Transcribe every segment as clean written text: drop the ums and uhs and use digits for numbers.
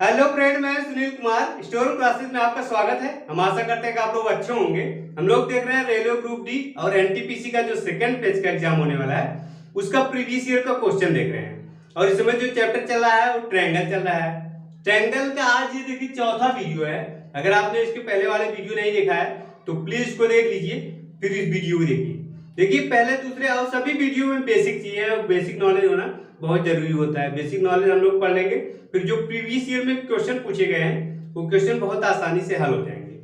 Hello friend, मैं Sunil Kumar store classes में आपका स्वागत है। हम आशा करते हैं कि आप लोग अच्छे होंगे। हम लोग देख रहे हैं रेलवे ग्रुप डी और एनटीपीसी का जो सेकंड पेज का एग्जाम होने वाला है उसका प्रीवियस ईयर का क्वेश्चन देख रहे हैं। और इसमें जो चैप्टर चल रहा है वो ट्रायंगल चल रहा है। ट्रायंगल का आज ये देखिए चौथा वीडियो है। अगर आपने इसके पहले वाले वीडियो नहीं देखा है तो प्लीज इसको देख लीजिए, फिर इस वीडियो को देखिए। देखिए पहले दूसरे और सभी वीडियो में बेसिक चीजें, बेसिक नॉलेज होना बहुत जरूरी होता है। बेसिक नॉलेज हम लोग पढ़ लेंगे, फिर जो प्रीवियस ईयर में क्वेश्चन पूछे गए हैं वो क्वेश्चन बहुत आसानी से हल हो जाएंगे।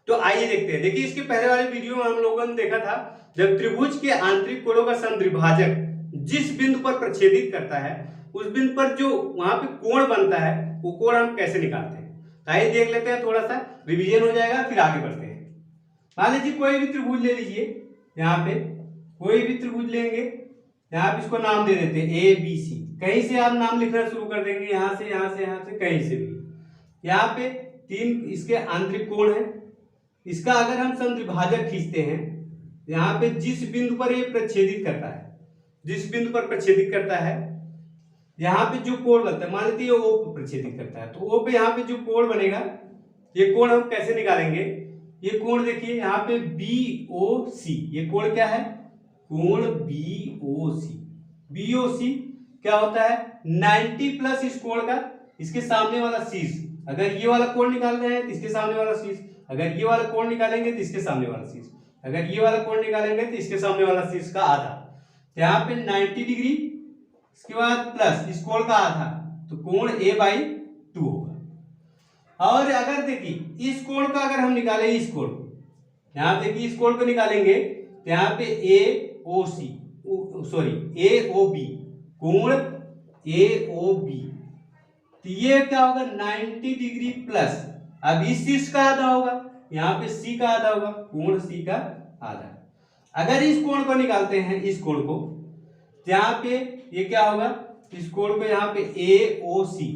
तो आइए देखते हैं। देखिए इसके पहले वाले वीडियो में हम लोगों ने देखा था जब त्रिभुज के आंतरिक कोणों का समद्विभाजक जिस बिंदु पर प्रच्छेदित करता है उस बिंदु पर जो वहां पे कोण बनता है वो कोण हम कैसे निकालते हैं। तो आइए देख लेते हैं, थोड़ा सा रिवीजन हो जाएगा, फिर आगे बढ़ते हैं। मान लीजिए कोई भी त्रिभुज ले लीजिए, यहाँ पे कोई भी त्रिभुज लेंगे, यहाँ पे इसको नाम दे देते हैं ए बी सी। कहीं से आप नाम लिखना शुरू कर देंगे, यहाँ से यहाँ से यहाँ से कहीं से भी। यहाँ पे तीन इसके आंतरिक कोण है। इसका अगर हम समद्विभाजक खींचते हैं, यहाँ पे जिस बिंदु पर ये प्रच्छेदित करता है, जिस बिंदु पर प्रच्छेदित करता है यहाँ पे जो कोण बनता है, मान लेते हैं ओ पर प्रच्छेदित करता है, तो ओ पे यहाँ पे जो कोण बनेगा, ये कोण हम कैसे निकालेंगे। ये कोण देखिए यहाँ पे बी ओ सी, ये कोण क्या है, कोण बी ओ सी। बी ओ सी क्या होता है 90 प्लस इस कोण का इसके सामने वाला शीर्ष। अगर ये वाला कोण निकाल रहे हैं तो इसके सामने वाला शीर्ष, अगर ये वाला कोण निकालेंगे तो इसके सामने वाला शीर्ष, अगर ये वाला कोण निकालेंगे तो इसके सामने वाला शीर्ष का आधा। तो यहाँ पे 90 डिग्री, इसके बाद प्लस इस कोण का आधा, तो कोण ए बाई 2 होगा। और अगर देखिए इस कोण का अगर हम निकालें, इस कोण यहाँ देखिए इस कोण को निकालेंगे तो यहाँ पे ए ओ सी, सॉरी ए ओ बी, कोण ए ओ बी, तो ये क्या होगा 90 डिग्री प्लस, अब इस शीर्ष का आधा होगा, यहाँ पे सी का आधा होगा, कोण सी का आधा। अगर इस कोण को निकालते हैं, इस कोण को, तो यहाँ पे ये क्या होगा, इस कोण को यहाँ पे ए ओ सी,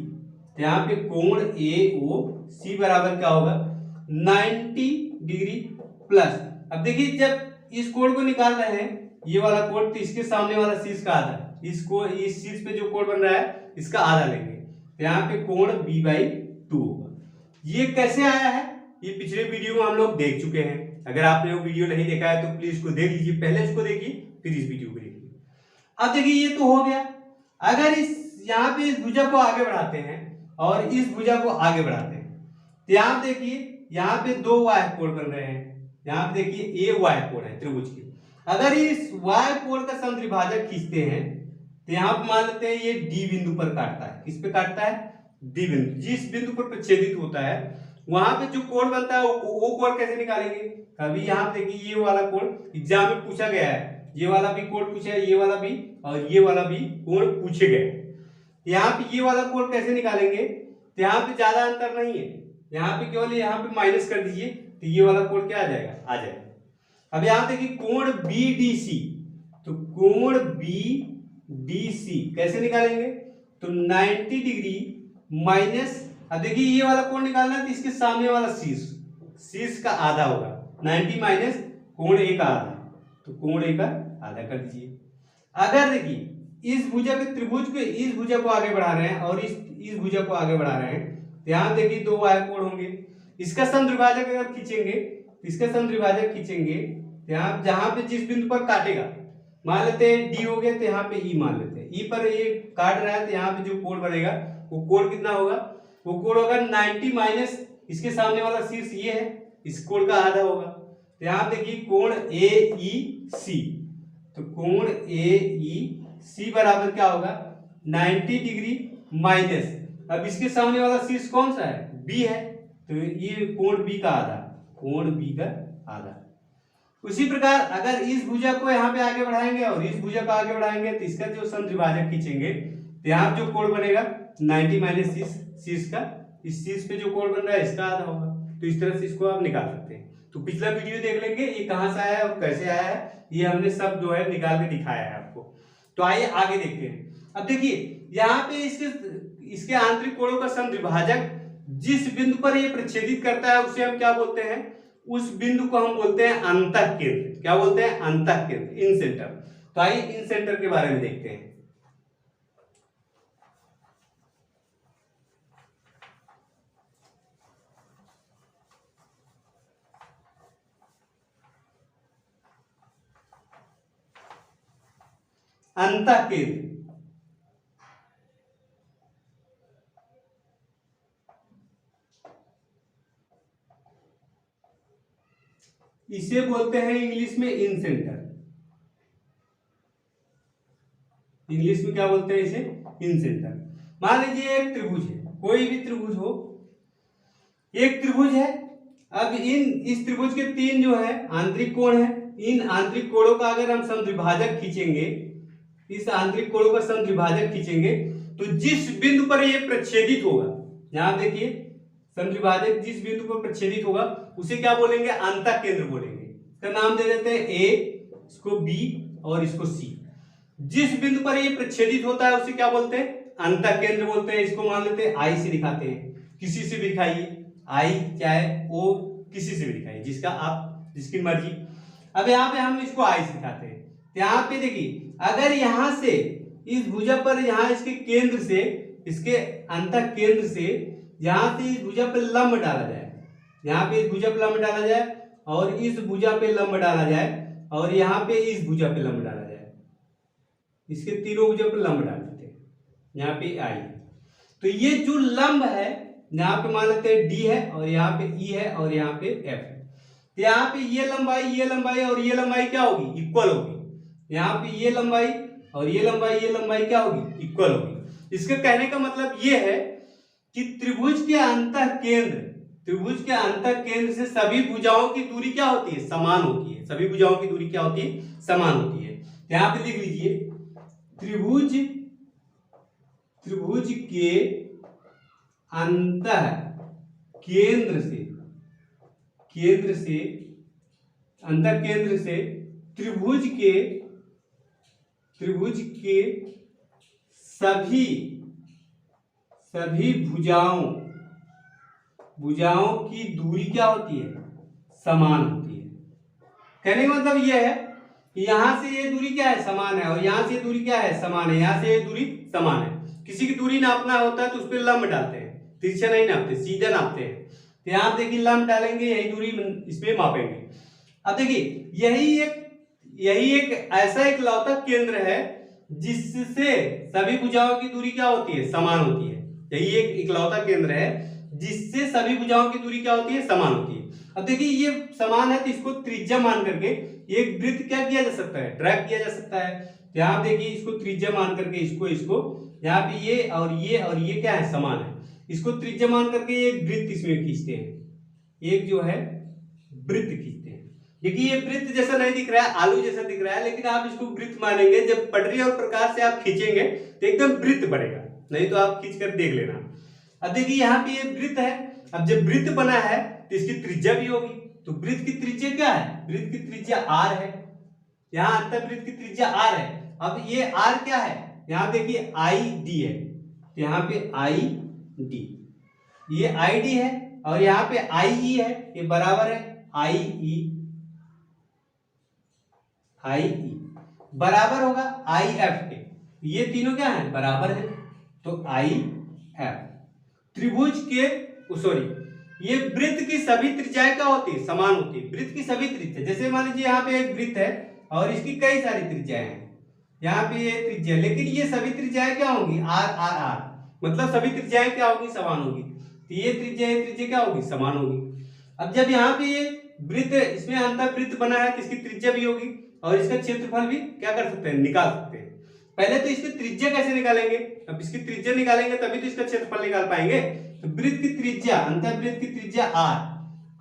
तो यहाँ पे कोण ए ओ सी बराबर क्या होगा 90 डिग्री प्लस। अब देखिए जब इस कोण को निकाल रहे हैं, ये वाला कोण, तो इसके सामने वाला शीर्ष का आधा, इसको इस शीर्ष पे जो कोण बन रहा है इसका आधा लेंगे, तो यहाँ पे कोण b बाई 2 होगा। ये कैसे आया है, ये पिछले वीडियो में हम लोग देख चुके हैं। अगर आपने वो वीडियो नहीं देखा है तो प्लीज इसको देख लीजिए, पहले इसको देखिए फिर इस वीडियो को देखिए। अब देखिए ये तो हो गया। अगर इस यहाँ पे इस भुजा को आगे बढ़ाते हैं और इस भुजा को आगे बढ़ाते हैं, तो यहाँ देखिए यहाँ पे दो वाय कोण बन रहे हैं। यहाँ पे देखिए ए वाय कोण है त्रिभुज की। अगर इस वाय कोण का समद्विभाजक खींचते हैं तो यहाँ पर मान लेते हैं ये डी बिंदु पर काटता है। किस पे काटता है, डी बिंदु। जिस बिंदु पर प्रच्छेदित होता है वहां पे जो कोण बनता है वो कोण कैसे निकालेंगे। अभी यहाँ देखिए ये वाला कोण एग्जाम में पूछा गया है, ये वाला भी कोण पूछा है, ये वाला भी और ये वाला भी कोण पूछे गए। यहाँ पे ये वाला कोण कैसे निकालेंगे, तो यहाँ पे ज्यादा अंतर नहीं है, यहाँ पे केवल यहाँ पे माइनस कर दीजिए तो ये वाला कोण क्या आ जाएगा, आ जाएगा। अब यहाँ देखिए कोण बी डी सी, तो कोण बी डी सी कैसे निकालेंगे, तो 90 डिग्री माइनस, अब देखिए ये वाला कोण निकालना है तो इसके सामने वाला शीर्ष, शीर्ष का आधा होगा, 90 माइनस कोण ए का आधा, तो कोण ए का आधा कर दीजिए। अगर देखिए इस भुजा के त्रिभुज को, इस भुजा को आगे बढ़ा रहे हैं और इस भुजा को आगे बढ़ा रहे हैं, तो यहाँ देखिए दो वाय कोण होंगे। इसका समद्विभाजक अगर खींचेंगे, इसका समद्विभाजक खींचेंगे, यहाँ जहां पे जिस बिंदु पर काटेगा, मान लेते हैं डी हो गया तो यहाँ पे ई मान लेते हैं, ई पर ये काट रहा है तो यहाँ पे जो कोण बनेगा वो कोण कितना होगा, वो कोण होगा 90 माइनस इसके सामने वाला शीर्ष ये है, इस कोण का आधा होगा। तो यहाँ देखिए कोण ए ई सी, तो कोण ए ई सी बराबर क्या होगा 90 डिग्री माइनस, अब इसके सामने वाला शीर्ष कौन सा है, बी है, तो ये कोण बी का आधा, कोण बी का आधा। उसी प्रकार अगर इस भुजा को यहाँ पे आगे बढ़ाएंगे और इस भुजा को आगे बढ़ाएंगे तो इसका जो समद्विभाजक खींचेंगे तो यहाँ जो कोण बनेगा 90 माइनस शीर्ष का, इस शीर्ष पे जो कोण बन रहा है इसका आधा होगा। तो इस तरह से इसको आप निकाल सकते हैं। तो पिछला वीडियो देख लेंगे ये कहाँ से आया है और कैसे आया है, ये हमने सब जो है निकाल के दिखाया है आपको। तो आइए आगे देखते हैं। अब देखिए यहाँ पे इसके आंतरिक कोणों का समद्विभाजक जिस बिंदु पर ये प्रच्छेदित करता है उसे हम क्या बोलते हैं, उस बिंदु को हम बोलते हैं अंतःकेंद्र। क्या बोलते हैं, अंतःकेंद्र, इन सेंटर। तो आइए इन सेंटर के बारे में देखते हैं। अंतःकेंद्र। इसे बोलते हैं इंग्लिश में इन सेंटर। इंग्लिश में क्या बोलते हैं इसे? इन सेंटर। मान लीजिए एक त्रिभुज है, कोई भी त्रिभुज हो, एक त्रिभुज है। अब इस त्रिभुज के तीन जो है आंतरिक कोण है। इन आंतरिक कोणों का अगर हम समद्विभाजक खींचेंगे, इस आंतरिक कोणों का समद्विभाजक खींचेंगे, तो जिस बिंदु पर ये प्रच्छेदित होगा, यहां देखिए समद्विभाजक जिस बिंदु पर प्रच्छेदित होगा उसे क्या बोलेंगे? अंतःकेंद्र बोलेंगे। इसका नाम दे देते हैं ए, इसको बी और इसको सी। जिस बिंदु पर ये प्रच्छेदित होता है उसे क्या बोलते हैं? अंतःकेंद्र बोलते हैं। इसको मान लेते हैं आई से दिखाते हैं, किसी से भी दिखाइए, आई चाहे ओ, किसी से भी दिखाइए, जिसकी मर्जी। अब यहाँ पे हम इसको आई से दिखाते हैं। यहाँ पे देखिए, अगर यहाँ से इस भुजा पर, यहाँ इसके केंद्र से, इसके अंतःकेंद्र से यहाँ से इस भुजा पर लंब डाला जाए, यहाँ पे इस भुजा पर लंब डाला जाए और इस भुजा पे लंब डाला जाए और यहाँ पे इस भुजा पे लंब डाला जाए, इसके तीनों भुजा पर लंब डाल देते हैं, यहाँ पे आई। तो ये जो लंब है, यहाँ पे मान लेते हैं डी है और यहाँ पे ई है और यहाँ पे एफ है। तो यहाँ पे ये लंबाई और ये लंबाई क्या होगी? इक्वल होगी। यहाँ पे ये लंबाई और ये लंबाई क्या होगी? इक्वल होगी। इसके कहने का मतलब ये है कि त्रिभुज के अंतःकेंद्र से सभी भुजाओं की दूरी क्या होती है? समान होती है। सभी भुजाओं की दूरी क्या होती है? समान होती है। यहाँ पे लिख लीजिए, त्रिभुज के अंतःकेंद्र से त्रिभुज के सभी भुजाओं की दूरी क्या होती है? समान होती है। कहने का मतलब यह है कि यहां से ये दूरी क्या है? समान है। और यहां से ये दूरी क्या है? समान है। यहां से ये दूरी समान है। किसी की दूरी नापना होता है तो उस पर लंब डालते हैं, तिरछा नहीं नापते, सीधा नापते हैं। तो यहां देखिए लंब डालेंगे, यही दूरी इसमें मापेंगे। अब देखिए, यही एक ऐसा एक इकलौता केंद्र है जिससे सभी भुजाओं की दूरी क्या होती है? समान होती है। यही एक इकलौता केंद्र है जिससे सभी भुजाओं की दूरी क्या होती है? समान होती है। अब देखिए, ये समान है तो इसको त्रिज्या मान करके एक वृत्त क्या किया जा सकता है? ड्रैग किया जा सकता है। यहाँ देखिए, इसको त्रिज्या मान करके इसको यहाँ पे ये और ये क्या है? समान है। इसको त्रिज्या मान करके एक वृत्त इसमें खींचते हैं, एक जो है वृत्त खींचते हैं। देखिए, ये वृत्त जैसा नहीं दिख रहा है, आलू जैसा दिख रहा है, लेकिन आप इसको वृत्त मानेंगे। जब पटरी और प्रकाश से आप खींचेंगे तो एकदम वृत्त बनेगा, नहीं तो आप खींच कर देख लेना। अब देखिए, यहाँ पे ये वृत्त है। अब जब वृत्त बना है तो इसकी त्रिज्या भी होगी। तो वृत्त की त्रिज्या क्या है? वृत्त की त्रिज्या r है। यहाँ अंतःवृत्त की त्रिज्या r है। अब ये r क्या है? यहाँ देखिए ID है, यहाँ पे ID, ये ID है और यहाँ पे IE है, ये बराबर है IE बराबर होगा IF के। ये तीनों क्या है? बराबर है। तो IF त्रिभुज के ये वृत्त की सभी त्रिज्याएं क्या होती है? समान होती है। वृत्त की सभी त्रिज्या, जैसे मान लीजिए यहाँ पे एक वृत्त है और इसकी कई सारी त्रिज्याएं हैं। यहाँ पे ये त्रिज्या, लेकिन ये सभी त्रिज्याएं क्या होंगी? R, मतलब सभी त्रिज्याएं क्या होगी? समान होगी। तो ये त्रिज्या क्या होगी? समान होगी। अब जब यहाँ पे ये वृत्त, इसमें अंतःवृत्त बना है, किसकी त्रिज्या भी होगी और इसका क्षेत्रफल भी क्या कर सकते हैं? निकाल सकते हैं। पहले तो इसकी त्रिज्या कैसे निकालेंगे? अब इसकी त्रिज्या निकालेंगे तभी तो इसका क्षेत्रफल निकाल पाएंगे। तो वृत्त की त्रिज्या, अंतःवृत्त की त्रिज्या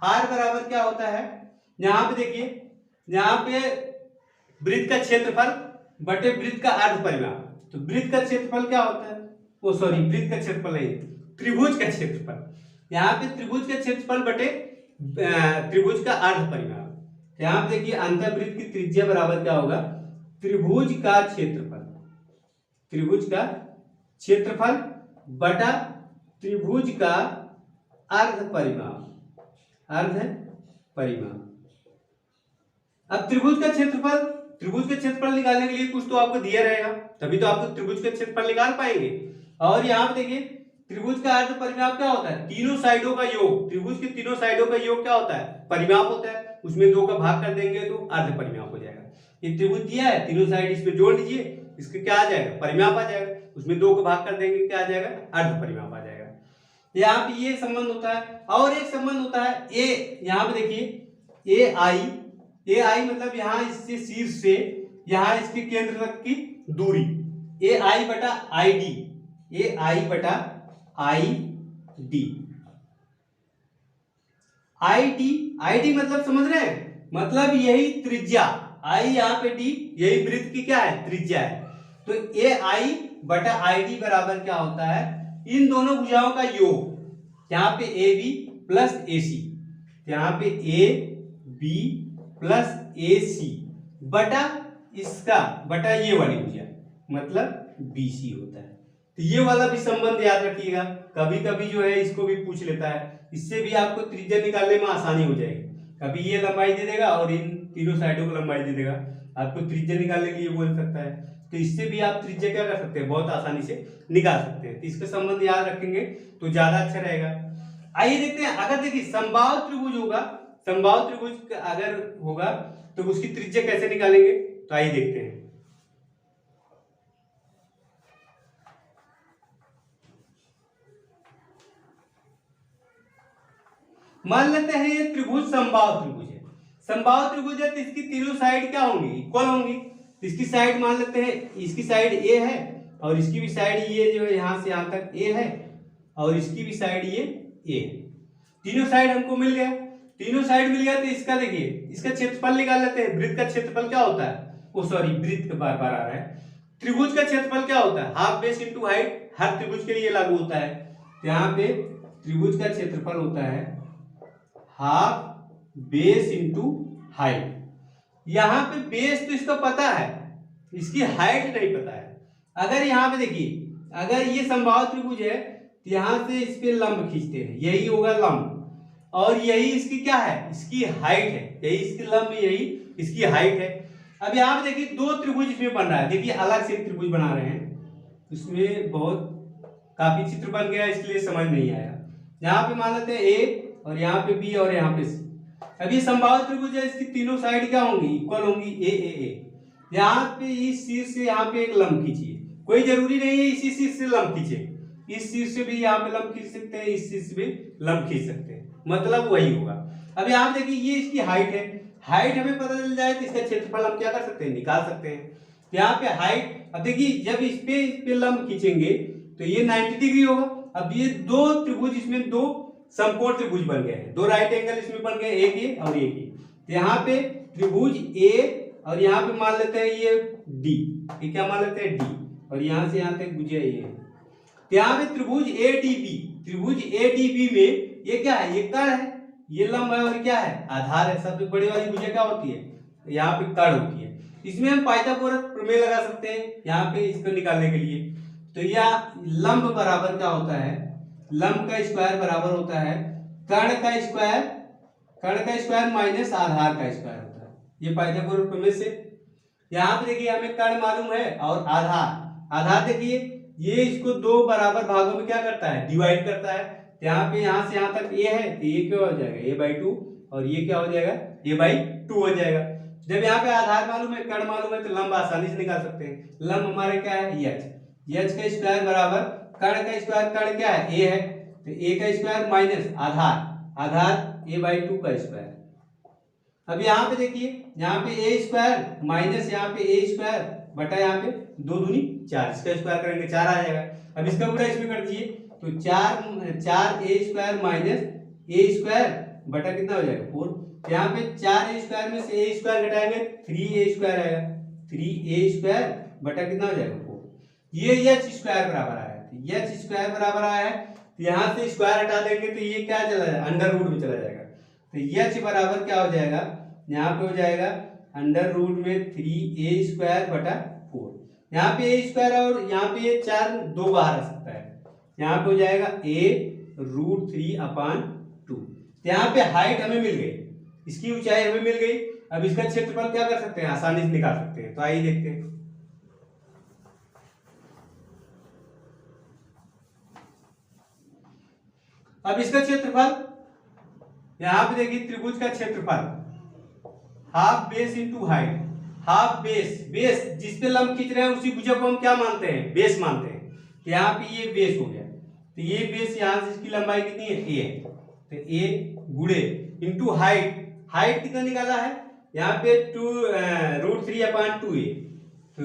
r बराबर क्या होता है? यहाँ पे देखिए, यहाँ पे वृत्त का क्षेत्रफल बटे वृत्त का अर्ध परिमाप। तो वृत्त का क्षेत्रफल क्या होता है? वृत्त का क्षेत्रफल नहीं, त्रिभुज का क्षेत्रफल। यहाँ पे त्रिभुज का क्षेत्रफल बटे त्रिभुज का अर्ध परिमाप। यहाँ पे देखिए, अंतःवृत्त की त्रिज्या बराबर क्या होगा? त्रिभुज का क्षेत्रफल बटा त्रिभुज का अर्ध परिमाप। अब त्रिभुज का क्षेत्रफल निकालने के लिए कुछ तो आपको दिया रहेगा, तभी तो आपको त्रिभुज का क्षेत्रफल निकाल पाएंगे। और यहाँ पे देखिए, त्रिभुज का अर्ध परिमाप क्या होता है? तीनों साइडों का योग। त्रिभुज की तीनों साइडों का योग क्या होता है? परिमाप होता है। उसमें 2 का भाग कर देंगे तो अर्ध परिमाप हो जाएगा। ये त्रिभुज दिया है, तीनों साइड इस पे जोड़ लीजिए, इसके क्या आ जाएगा, परिमाप आ जाएगा। उसमें 2 को भाग कर देंगे, क्या आ जाएगा, अर्ध परिमाप आ जाएगा। यहाँ पे ये संबंध होता है। और एक संबंध होता है ए, यहाँ पे देखिए ए आई मतलब यहाँ इससे शीर्ष से यहाँ इसके केंद्र तक की दूरी, ए आई बटा आई डी, ए आई बटा आई डी। आई डी मतलब समझ रहे हैं, मतलब यही त्रिज्या, आई यहाँ पे डी, यही वृत्त की क्या है, त्रिज्या है। तो ए आई बटा आई डी बराबर क्या होता है, इन दोनों भुजाओं का योग, यहाँ पे ए बी प्लस ए सी, यहाँ पे ए बी प्लस ए सी बटा इसका बटा ये वाली भुजा, मतलब बी सी होता है। तो ये वाला भी संबंध याद रखिएगा, कभी कभी जो है इसको भी पूछ लेता है, इससे भी आपको त्रिज्या निकालने में आसानी हो जाएगी। कभी ये लंबाई दे देगा और इन तीनों साइडों को लंबाई दे देगा, आपको त्रिज्या निकालने के लिए बोल सकता है, तो इससे भी आप त्रिज्या क्या कर सकते हैं, बहुत आसानी से निकाल सकते हैं। तो इसका संबंध याद रखेंगे तो ज्यादा अच्छा रहेगा। आइए देखते हैं, अगर देखिए समबाहु त्रिभुज होगा, समबाहु त्रिभुज अगर होगा तो उसकी त्रिज्या कैसे निकालेंगे, तो आइए देखते हैं। मान लेते हैं ये त्रिभुज समबाहु त्रिभुज है, समबाहु त्रिभुज है तो इसकी तीनों साइड क्या होंगी, इक्वल होंगी। तो इसकी साइड मान लेते हैं, इसकी साइड ए है और इसकी भी साइड ये जो है यहां से यहां तक ए है और इसकी भी साइड ये ए है। तीनों साइड हमको मिल गया, तीनों साइड मिल गया तो इसका देखिए इसका क्षेत्रफल निकाल लेते हैं। वृत्त का क्षेत्रफल क्या होता है, ओ सॉरी वृत्त का बार बार आ रहा है। त्रिभुज का क्षेत्रफल क्या होता है, हाफ बेस इंटू हाइट, हर त्रिभुज के लिए लागू होता है। तो यहाँ पे त्रिभुज का क्षेत्रफल होता है हाफ बेस इंटू हाइट। यहां पे बेस तो इसका पता है, इसकी हाइट नहीं पता है। अगर यहाँ पे देखिए, अगर ये समबाहु त्रिभुज है तो यहां से इस पे लंब खींचते हैं, यही होगा लंब, और यही इसकी क्या है, इसकी हाइट है, यही इसकी लंब, यही इसकी हाइट है। अब यहाँ पे देखिए दो त्रिभुज इसमें बन रहा है, देखिए अलग से त्रिभुज बना रहे हैं, इसमें बहुत काफी चित्र बन गया इसलिए समझ नहीं आया। यहाँ पे मान लेते हैं ए और यहाँ पे बी और यहाँ पे सी। अब ये समबाहु त्रिभुज है, इसकी तीनों साइड क्या होंगी, इक्वल होंगी, ए ए ए। यहाँ पे इस शीर्ष से यहाँ पे एक लंब खींचिए, कोई जरूरी नहीं है इसी शीर्ष से लंब खींचे, इस शीर्ष से भी यहाँ पे लंब खींच सकते हैं, इस शीर्ष से भी लंब खींच सकते हैं, मतलब वही होगा। अब यहाँ देखिए ये इसकी हाइट है, हाइट हमें पता चल जाए तो इसका क्षेत्रफल हम क्या कर सकते हैं, निकाल सकते हैं। यहाँ पे हाइट, अब देखिए जब इस पे लंब खींचेंगे तो ये 90 डिग्री होगा। अब ये दो त्रिभुज, इसमें दो समकोण त्रिभुज बन गए हैं, दो राइट एंगल इसमें बन गए, एक ये और एक ये। तो यहाँ पे त्रिभुज ए और यहाँ पे मान लेते हैं ये डी, ये क्या मान लेते हैं डी, और यहाँ से यहाँ तक भुजा ये है। तो यहाँ पे त्रिभुज ए डी बी, त्रिभुज ए डी बी में ये क्या है, ये कर्ण है, ये लंब है और क्या है, आधार है। सबसे बड़ी वाली भुजा क्या होती है, यहाँ पे कर्ण होती है। इसमें हम पाइथागोरस प्रमेय लगा सकते हैं यहाँ पे इसको निकालने के लिए। तो यह लंब बराबर क्या होता है, लंब का स्क्वायर बराबर होता है कर्ण का स्क्वायर माइनस आधार का स्क्वायर होता है, ये पाइथागोरस प्रमेय से। यहाँ पे देखिए हमें कर्ण मालूम है और आधार देखिए ये इसको दो बराबर भागों में क्या करता है, डिवाइड करता है। यहाँ पे यहाँ से यहाँ तक ए है तो ये क्या हो जाएगा, ए बाई 2, और ये क्या हो जाएगा, ए बाई 2 हो जाएगा। जब यहाँ पे आधार मालूम है, कर्ण मालूम है, तो लंब आसानी से निकाल सकते हैं। लंब हमारे क्या है, एच का स्क्वायर बराबर कर्ण का स्क्वायर, कर्ण क्या है, ए है, तो ए का square minus Aadhaar A by 2 का स्क्वायर। अब यहाँ पे देखिए, यहाँ पे ए स्क्वायर माइनस यहाँ पे ए स्क्वायर बटा यहाँ पे 2 दूनी 4, इसका स्क्वायर करेंगे 4 आ जाएगा। अब इसका पूरा इसमें कर दीजिए तो 4 ए स्क्वायर माइनस ए स्क्वायर बटा कितना हो जाएगा 4। यहाँ पे 4 ए स्क्वायर में से ए स्क्वायर घटाएंगे 3 ए स्क्वायर आएगा, 3 ए स्क्वायर बटा कितना हो जाएगा 4। ये एच स्क्वायर बराबर आया है, एच स्क्वायर बराबर आया है, तो यहाँ से स्क्वायर हटा देंगे तो ये क्या चला जाएगा, अंडर रूट में चला जाएगा। तो एच बराबर क्या हो जाएगा, यहाँ पे हो जाएगा अंडर रूट में 3a स्क्वायर बटा 4। यहाँ पे a स्क्वायर और यहाँ पे ये 4 दो बाहर आ सकता है, यहाँ पे हो जाएगा a√3/2। यहाँ पे हाइट हमें मिल गई, इसकी ऊंचाई हमें मिल गई। अब इसका क्षेत्रफल क्या कर सकते हैं, आसानी से निकाल सकते हैं। तो आइए देखते हैं। अब इसका क्षेत्रफल, यहाँ पे देखिए त्रिभुज का क्षेत्रफल half base into height, half base, base जिस पे लंब खींच रहे हैं उसी भुजा को हम क्या मानते हैं, बेस मानते हैं। तो यहाँ पे ये बेस हो गया, तो ये बेस यहाँ से इसकी लंबाई कितनी है, ए है, तो ए गुणे इंटू हाइट, हाइट कितना निकाला है यहाँ पे √3/2a, तो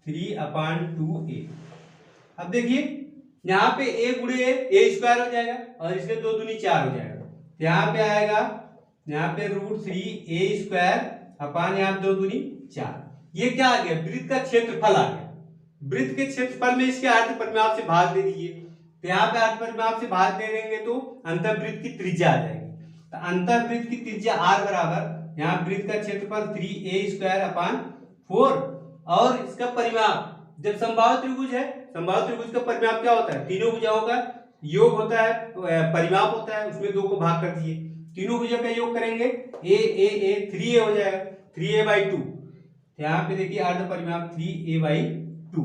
√3/2a। अब देखिए यहाँ पे a गुणे a स्क्वायर हो जाएगा और इसके 2 दूनी 4 हो जाएगा, तो यहाँ पे आएगा यहाँ पे √3a² यहाँ 2 दूनी 4। ये क्या आ गया, वृत्त का क्षेत्रफल आ गया। वृत्त के क्षेत्रफल में इसके अर्ध परिमाप से भाग दे दीजिए, तो यहाँ पे अर्ध परिमाप से भाग दे देंगे तो अंतःवृत्त की त्रिज्या आ जाएगी। तो अंतःवृत्त की त्रिज्या r बराबर यहाँ वृत्त का क्षेत्रफल 3a²/4 और इसका परिमाप, जब समबाहु त्रिभुज है, समबाहु त्रिभुज का परिमाप क्या होता है, तीनों भुजाओं का योग होता है, परिमाप होता है, उसमें 2 को भाग कर दीजिए, तीनों भुजा का योग करेंगे a 3a हो जाएगा, 3a/2। यहाँ पे देखिए अर्ध परिमाप 3a/2।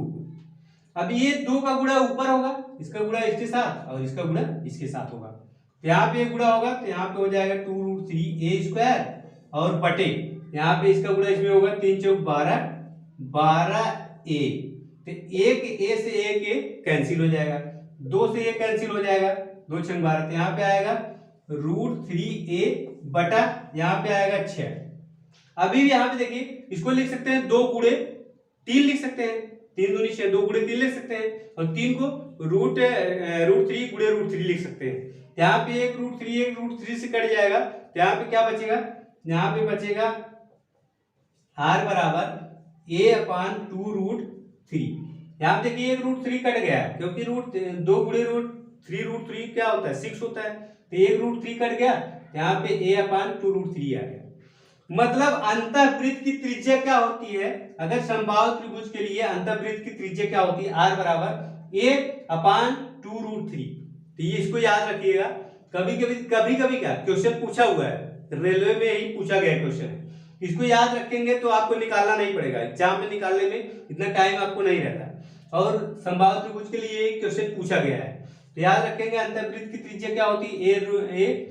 अब ये 2 का गुणा ऊपर होगा, इसका गुणा इसके साथ और इसका गुणा इसके साथ होगा, तो यहाँ पे गुणा होगा तो यहाँ पे हो जाएगा 2√3a² और बटे यहाँ पे इसका गुणा इसमें होगा 3 चौक 12, 12a, तो एक a से एक a कैंसिल हो जाएगा, 2 से a कैंसिल हो जाएगा, 2 छंग 12, तो यहाँ पे आएगा √3a बटा यहाँ पे आएगा 6। अभी भी यहाँ पे देखिए इसको लिख सकते हैं 2 गुणे 3 लिख सकते हैं, 3 दूनी 6, 2 गुणे 3 लिख सकते हैं और 3 को √3 गुणे √3 लिख सकते हैं। यहाँ पे एक √3 से कट जाएगा, तो यहाँ पे क्या बचेगा, यहाँ पे बचेगा r बराबर a/2√3। यहाँ पे देखिए एक √3 कट गया है क्योंकि 2 गुणे √3 क्या होता है, 6 होता है, तो एक √3 कट गया, यहाँ पे a/2√3 आ गया। मतलब अंतःवृत्त की त्रिज्या क्या होती है, अगर समबाहु त्रिभुज के लिए अंतःवृत्त की त्रिज्या क्या होती है, r बराबर a/2√3। तो ये इसको याद रखिएगा, कभी कभी क्या क्वेश्चन पूछा हुआ है, रेलवे में ही पूछा गया क्वेश्चन है, इसको याद रखेंगे तो आपको निकालना नहीं पड़ेगा, एग्जाम में निकालने में इतना टाइम आपको नहीं रहता। और समबाहु त्रिभुज के लिए क्वेश्चन पूछा गया है, तो याद रखेंगे अंतःवृत्त की त्रिज्या क्या होती है,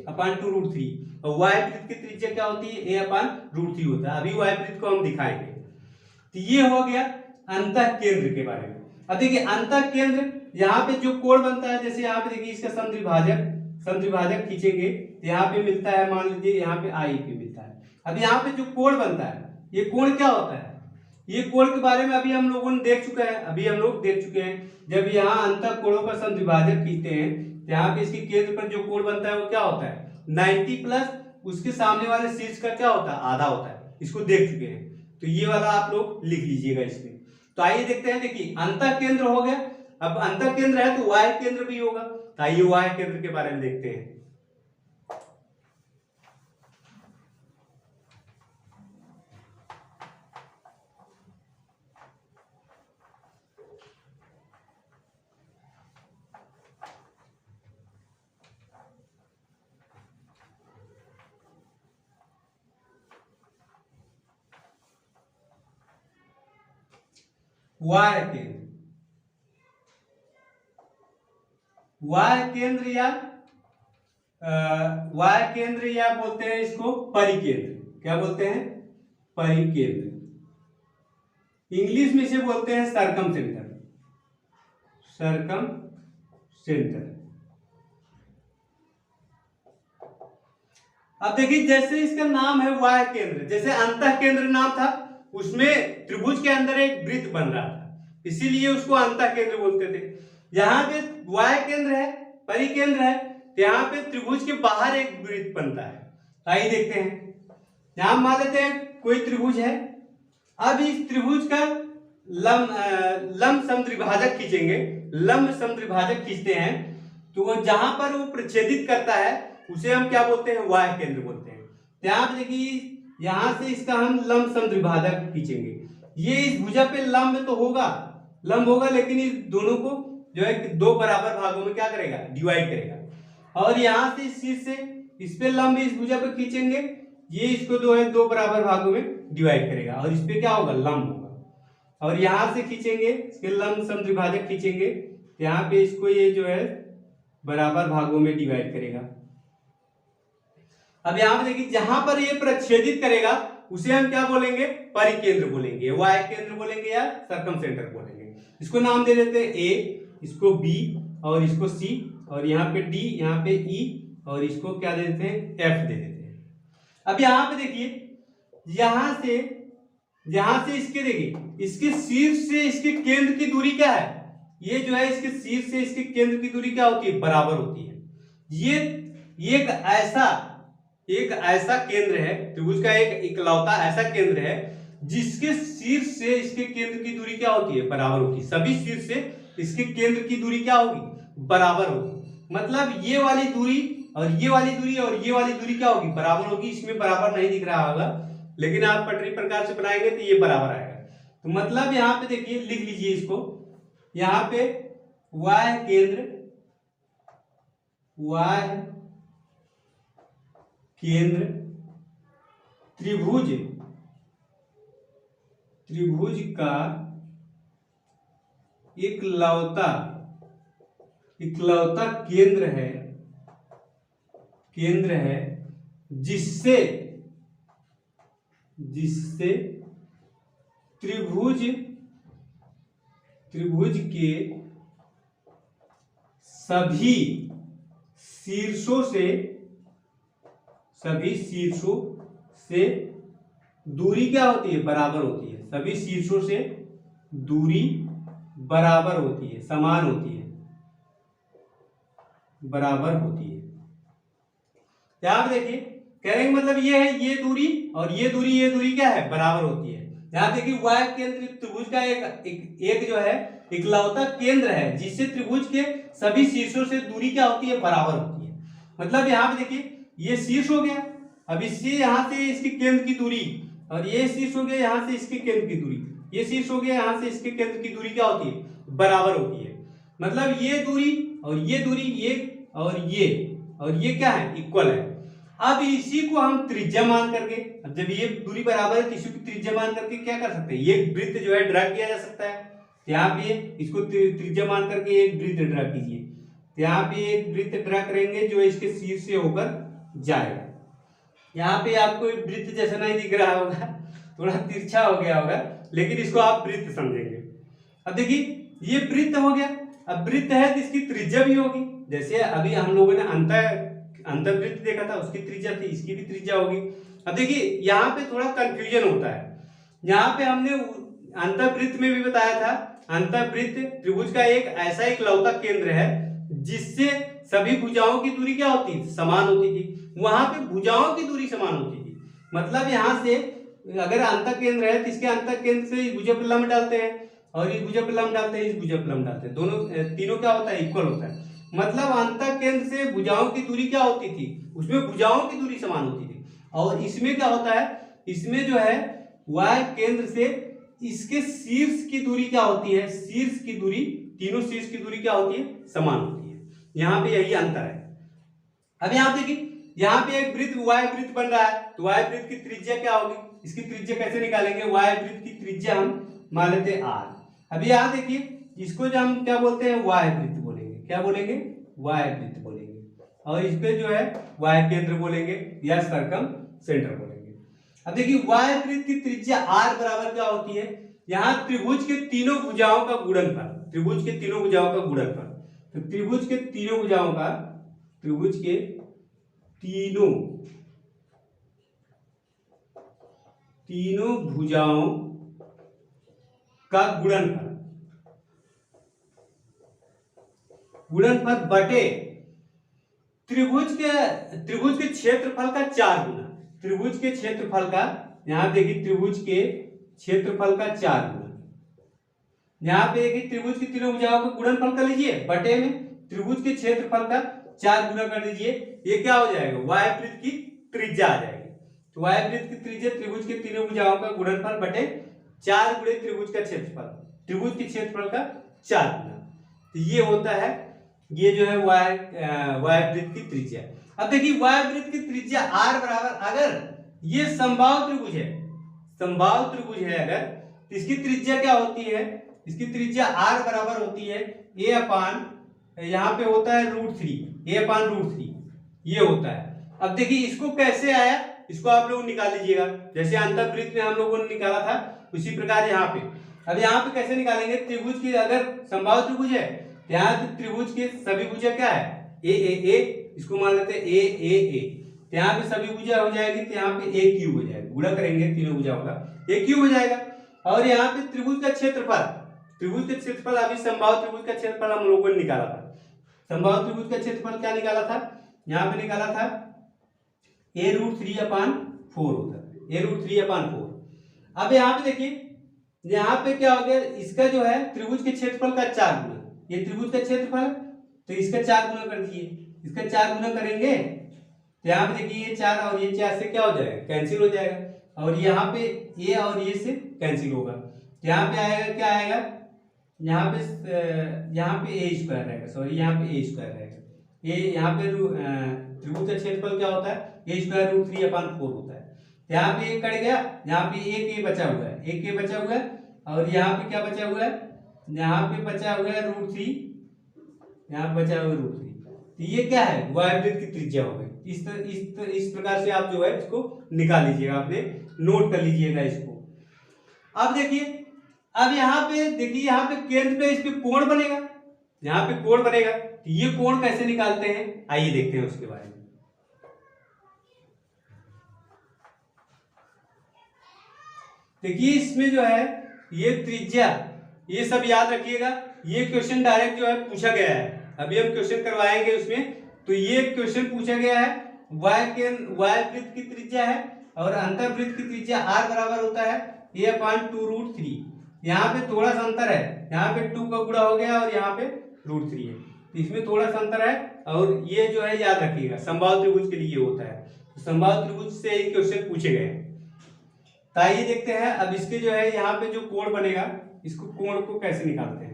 a/2√3 और y वृत्त की त्रिज्या क्या होती है, a/√3 होता है। अभी y वृत्त को हम दिखाएंगे। तो ये हो गया अंतः केंद्र के बारे में। अब देखिए अंतः केंद्र, यहाँ पे जो कोण बनता है, जैसे यहाँ पे देखिए इसका समद्विभाजक खींचेंगे तो यहाँ पे मिलता है, मान लीजिए यहाँ पे आई पे मिलता है। अब यहाँ पे जो कोण बनता है, ये कोण क्या होता है, ये कोण के बारे में अभी हम लोगों ने देख चुके हैं, जब यहाँ अंतः कोणों का समद्विभाजक खींचते हैं तो यहाँ पे इसके केंद्र पर जो कोण बनता है वो क्या होता है, 90 प्लस उसके सामने वाले शीर्ष का क्या होता है, आधा होता है। इसको देख चुके हैं, तो ये वाला आप लोग लिख लीजिएगा इसमें। तो आइए देखते हैं, देखिए अंतः केंद्र हो गया, अब अंतः केंद्र है तो वाह्य केंद्र भी होगा, तो आइए वाह्य केंद्र के बारे में देखते हैं। वाह्य केंद्र या बोलते हैं इसको परिकेंद्र। क्या बोलते हैं, परिकेंद्र। इंग्लिश में इसे बोलते हैं सरकम सेंटर। अब देखिए जैसे इसका नाम है वाह्य केंद्र, जैसे अंतः केंद्र नाम था, उसमें त्रिभुज के अंदर एक वृत्त बन रहा था, इसीलिए उसको अंतः केंद्र बोलते थे। यहाँ पे वाह्य केंद्र है, परिकेंद्र है, तो यहाँ पे त्रिभुज के बाहर एक वृत्त बनता है। आइए देखते हैं, यहाँ मान लेते हैं कोई त्रिभुज है, अब इस त्रिभुज का लंब समद्विभाजक खींचेंगे, लंब समद्विभाजक खींचते हैं तो जहां पर वो प्रच्छेदित करता है उसे हम क्या बोलते हैं, वाह्य केंद्र बोलते हैं। यहाँ पे देखिए यहां से इसका हम लंब समद्विभाजक खींचेंगे, ये इस भुजा पे लंब तो होगा, लंब होगा, लेकिन इस दोनों को जो है 2 बराबर भागों में क्या करेगा, डिवाइड करेगा। और यहाँ से इस चीज से इस पे लंब इस भुजा पे खींचेंगे, ये इसको 2 बराबर भागों में डिवाइड करेगा और इस पे क्या होगा, लंब होगा। और यहां से खींचेंगे इसके लंब समद्विभाजक खींचेंगे, यहाँ पे इसको ये जो है बराबर भागों में डिवाइड करेगा। अब यहाँ पे देखिए जहां पर ये प्रच्छेदित करेगा उसे हम क्या बोलेंगे, परिकेंद्र बोलेंगे, वाह्य केंद्र बोलेंगे या सर्कम सेंटर बोलेंगे। इसको नाम दे देते हैं ए, इसको बी और इसको सी, और यहाँ पे डी, यहाँ पे ई, और इसको क्या दे देते हैं, एफ दे देते हैं। अब यहाँ पे देखिए, यहां से इसके, देखिए इसके शीर्ष से इसके केंद्र की दूरी क्या है, ये जो है इसके शीर्ष से इसके केंद्र की दूरी क्या होती है, बराबर होती है। ये एक ऐसा केंद्र है, त्रिभुज का एक इकलौता ऐसा केंद्र है जिसके शीर्ष से इसके केंद्र की दूरी क्या होती है, बराबर होती है। सभी शीर्ष से इसके केंद्र की दूरी क्या होगी, बराबर होगी। मतलब ये वाली दूरी और ये वाली दूरी और ये वाली दूरी क्या होगी, बराबर होगी। इसमें बराबर नहीं दिख रहा होगा, लेकिन आप पटरी प्रकार से बनाएंगे तो ये बराबर आएगा। तो मतलब यहाँ पे देखिए, लिख लीजिए इसको, यहाँ पे वाह्य केंद्र त्रिभुज का इकलौता केंद्र है जिससे त्रिभुज के सभी शीर्षों से दूरी क्या होती है, बराबर होती है। सभी शीर्षों से दूरी बराबर होती है, समान होती है, बराबर होती है। यहां पे देखिए, कहने का मतलब ये है, ये दूरी और ये दूरी क्या है, बराबर होती है। यहां देखिए, वाह्य केंद्र त्रिभुज का एक जो है इकलौता केंद्र है जिससे त्रिभुज के सभी शीर्षों से दूरी क्या होती है, बराबर होती है। मतलब यहाँ पे देखिए, ये शीर्ष हो गया, अब इससे यहाँ से इसके केंद्र की दूरी, और ये शीर्ष हो गया यहाँ से इसके केंद्र की दूरी, ये शीर्ष हो गया यहाँ से इसके केंद्र की दूरी क्या होती है, बराबर होती है। मतलब ये दूरी और ये दूरी, ये और ये क्या है, इक्वल है। अब इसी को हम त्रिज्या मान करके, अब जब ये दूरी बराबर है तो इसी को त्रिज्या मान करके क्या कर सकते हैं, ये वृत्त जो है ड्रा किया जा सकता है। यहाँ पे इसको त्रिज्या मान करके एक वृत्त ड्रा कीजिए। यहाँ पे एक वृत्त ड्रा करेंगे जो इसके शीर्ष से होकर जाएगा। यहाँ पे आपको वृत्त जैसा नहीं दिख रहा होगा, थोड़ा तिरछा हो गया होगा, लेकिन इसको आप वृत्त समझेंगे। अब देखिए, ये वृत्त हो गया। अब वृत्त है तो इसकी त्रिज्या भी होगी। जैसे अभी हम लोगों ने अंतर्वृत्त देखा था, उसकी त्रिज्या थी, इसकी भी त्रिज्या होगी। अब देखिए, यहाँ पे थोड़ा कंफ्यूजन होता है। यहाँ पे हमने अंतर्वृत्त में भी बताया था, अंतर्वृत्त त्रिभुज का एक ऐसा इकलौता केंद्र है जिससे सभी भुजाओं की दूरी क्या होती थी, समान होती थी। वहां पे भुजाओं की दूरी समान होती थी। मतलब यहाँ से अगर अंतः केंद्र है तो इसके अंतः केंद्र से इस भुजा पर लंब डालते हैं, और इस भुजा पर लंब डालते हैं, इस भुजा पर लंब डालते हैं, दोनों तीनों क्या होता है, इक्वल होता है। मतलब अंतः केंद्र से भुजाओं की दूरी क्या होती थी, उसमें भुजाओं की दूरी समान होती थी। और इसमें क्या होता है, इसमें जो है वाह्य केंद्र से इसके शीर्ष की दूरी क्या होती है, शीर्ष की दूरी, तीनों शीर्ष की दूरी क्या होती है, समान होती है। यहाँ पे यही अंतर है। अब यहाँ देखिए, यहाँ पे एक वृत्त, वाह्य वृत्त बन रहा है, तो वाह्य वृत्त की त्रिज्या क्या होगी, इसकी त्रिज्या कैसे निकालेंगे, वाह्य वृत्त की त्रिज्या हम मान लेते हैं आर। अभी यहाँ देखिए, इसको जो हम क्या बोलते हैं, वाह्य वृत्त बोलेंगे। क्या बोलेंगे, वाह्य वृत्त बोलेंगे। और इसको जो है वाह्य केंद्र बोलेंगे या सर्कम सेंटर बोलेंगे। अब देखिए, वाह्य वृत्त की त्रिज्या आर बराबर क्या होती है, यहाँ त्रिभुज के तीनों भुजाओं का गुणनफल, त्रिभुज के तीनों भुजाओं का गुणनफल। तो त्रिभुज के तीनों भुजाओं का, त्रिभुज के तीनों भुजाओं का गुणनफल बटे त्रिभुज के क्षेत्रफल का 4 गुना। त्रिभुज के क्षेत्रफल का, यहां देखिए त्रिभुज के क्षेत्रफल का 4 गुना। यहां पे देखिए, त्रिभुज की तीनों भुजाओं का गुणनफल कर लीजिए, बटे में त्रिभुज के क्षेत्रफल का 4 गुना कर दीजिए। ये क्या हो जाएगा, वाह्य वृत्त की त्रिज्या आ जाएगी। तो वाह्य वृत्त की त्रिज्या त्रिभुज के तीनों भुजाओं का गुणनफल बटे 4 गुणे त्रिभुज का क्षेत्रफल, त्रिभुज के क्षेत्रफल का 4 गुना। तो ये होता है, ये जो है वाह्य वृत्त की त्रिज्या। अब देखिए, वाह्य वृत्त की त्रिज्या r बराबर, अगर ये समबाहु त्रिभुज है, समबाहु त्रिभुज है अगर, तो इसकी त्रिज्या क्या होती है, इसकी त्रिज्या r बराबर होती है a अपान, यहाँ पे होता है √3, a अपान √3, ये होता है। अब देखिए, इसको कैसे आया, इसको आप लोग निकाल लीजिएगा। जैसे अंतःवृत्त में हम लोगों ने निकाला था उसी प्रकार यहाँ पे। अब यहाँ पे कैसे निकालेंगे, त्रिभुज की अगर समबाहु त्रिभुज है यहाँ त्रिभुज के सभी भुजा क्या है ए, इसको मान लेते हैं ए। तो यहाँ पे सभी भुजा हो जाएगी, तो यहाँ पे ए क्यूब हो जाएगा, गुणा करेंगे तीनों भुजा होगा ए क्यूब हो जाएगा। और यहाँ पे त्रिभुज का क्षेत्रफल अभी समबाहु त्रिभुज का क्षेत्रफल हम लोगों ने निकाला था। समबाहु त्रिभुज का क्षेत्रफल क्या निकाला था, यहाँ पे निकाला था a√3/4 होता है, a√3/4। अब यहाँ पे देखिए, यहाँ पे क्या हो गया, इसका जो है त्रिभुज के क्षेत्रफल का 4 गुना, ये त्रिभुज का क्षेत्रफल तो इसका 4 गुना कर दीजिए, इसका 4 गुना करेंगे तो यहाँ पे देखिए ये 4 और ये 4 से क्या हो जाएगा, कैंसिल हो जाएगा। और यहाँ पे ये और ये से कैंसिल होगा, तो यहाँ पे आएगा क्या आएगा, यहाँ पे a² रहेगा, सॉरी यहाँ पे a² रहेगा। ये यहाँ पे त्रिभुज का क्षेत्रफल क्या होता है, a²√3/4 होता है। यहाँ पे एक कट गया, यहाँ पे एक a बचा हुआ है, एक a बचा हुआ है, और यहाँ पे क्या बचा हुआ है, यहाँ पे बचा हुआ है √3, यहाँ पे बचा हुआ है √3। तो ये क्या है, वायुवृत्त की त्रिज्या हो गई। इस प्रकार से आप जो है इसको निकाल लीजिएगा, आपने नोट कर लीजिएगा इसको। अब देखिए, अब यहाँ पे देखिए, यहाँ पे केंद्र पे इस पे कोण बनेगा, यहाँ पे कोण बनेगा, तो ये कोण कैसे निकालते हैं आइए देखते हैं उसके बारे में। देखिए इसमें जो है ये त्रिज्या, ये सब याद रखिएगा, ये क्वेश्चन डायरेक्ट जो है पूछा गया है, अभी हम क्वेश्चन करवाएंगे उसमें। तो ये क्वेश्चन पूछा गया है, वायुवृत्त की त्रिज्या है और अंतःवृत्त की त्रिज्या r बराबर होता है a/2√3। यहाँ पे थोड़ा सा अंतर है, यहाँ पे 2 का गुणा हो गया और यहाँ पे √3 है, तो इसमें थोड़ा सा अंतर है। और ये जो है याद रखिएगा, समबाहु त्रिभुज के लिए होता है, तो समबाहु त्रिभुज से ही क्वेश्चन पूछे गए हैं। तो आइए देखते हैं अब इसके जो है यहाँ पे जो कोण बनेगा, इसको कोण को कैसे निकालते हैं।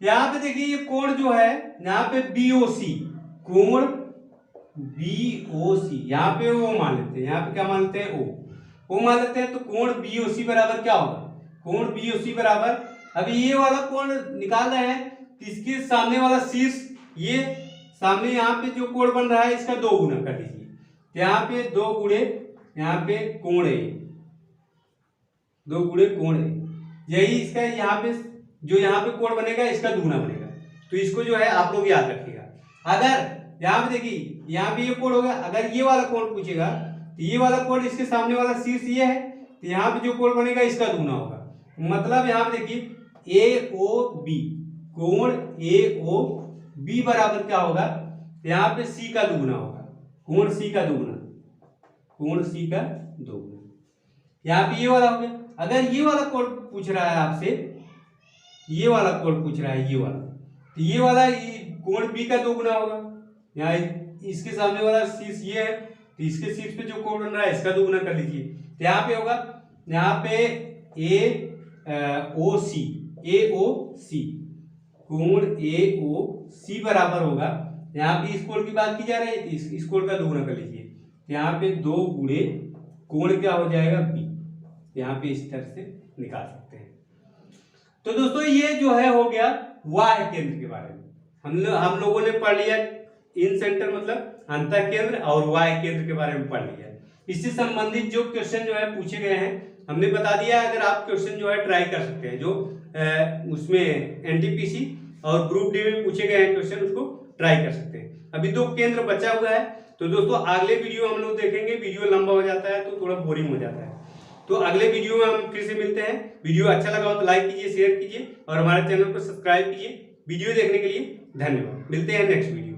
यहाँ पे देखिए ये कोण जो है यहाँ पे BOC, कोण BOC, यहाँ पे O मान लेते हैं, यहाँ पे क्या मान लेते हैं O मान लेते हैं। तो कोण BOC बराबर क्या होगा, कोण BOC बराबर, अभी ये वाला कोण निकाल रहे हैं, तो इसके सामने वाला शीर्ष, ये सामने यहाँ पे जो कोण बन रहा है इसका 2 गुना कर दीजिए। यहाँ पे 2 गुणे यहाँ पे कोण है, 2 गुणे कोण है, यही इसका यहाँ पे जो यहाँ पे कोण बनेगा इसका दुगुना बनेगा। तो इसको जो है आप लोग याद रखिएगा। अगर यहाँ पे देखिए, यहाँ पे ये कोण होगा, अगर ये वाला कोण पूछेगा तो ये वाला कोण इसके सामने वाला शीर्ष ये है, तो यहाँ पे जो कोण बनेगा इसका दुगुना होगा। मतलब यहाँ पे देखिए AOB, कोण AOB बराबर क्या होगा, यहाँ पे C का दुगुना होगा, कोण C का दुगुना, कोण C का दुगुना। यहाँ पे ये वाला हो गया। अगर ये वाला कोण पूछ रहा है आपसे, ये वाला कोण पूछ रहा है, ये वाला, तो ये वाला कोण B का 2 गुना होगा। यहाँ इसके सामने वाला शीर्ष ये है, तो इसके शीर्ष पे जो कोण बन रहा है इसका 2 गुना कर लीजिए। तो यहाँ पे होगा, यहाँ पे AOC, कोण AOC बराबर होगा, यहाँ पे इस कोण की बात की जा रही है, इस कोण का 2 गुना कर लीजिए। तो यहाँ पे 2 गुणे कोण क्या हो जाएगा B, यहाँ पे इस तरह से निकाल सकते हैं। तो दोस्तों ये जो है हो गया वाह्य केंद्र के बारे में। हम लोगों ने पढ़ लिया इन सेंटर मतलब अंतः केंद्र और वाह्य केंद्र के बारे में पढ़ लिया। इससे संबंधित जो क्वेश्चन जो है पूछे गए हैं हमने बता दिया। अगर आप क्वेश्चन जो है ट्राई कर सकते हैं, जो उसमें NTPC और ग्रुप डी में पूछे गए हैं क्वेश्चन, उसको ट्राई कर सकते हैं। अभी 2 केंद्र बचा हुआ है, तो दोस्तों अगले वीडियो हम लोग देखेंगे। वीडियो लंबा हो जाता है तो थोड़ा बोरिंग हो जाता है, तो अगले वीडियो में हम फिर से मिलते हैं। वीडियो अच्छा लगा हो तो लाइक कीजिए, शेयर कीजिए और हमारे चैनल को सब्सक्राइब कीजिए। वीडियो देखने के लिए धन्यवाद। मिलते हैं नेक्स्ट वीडियो।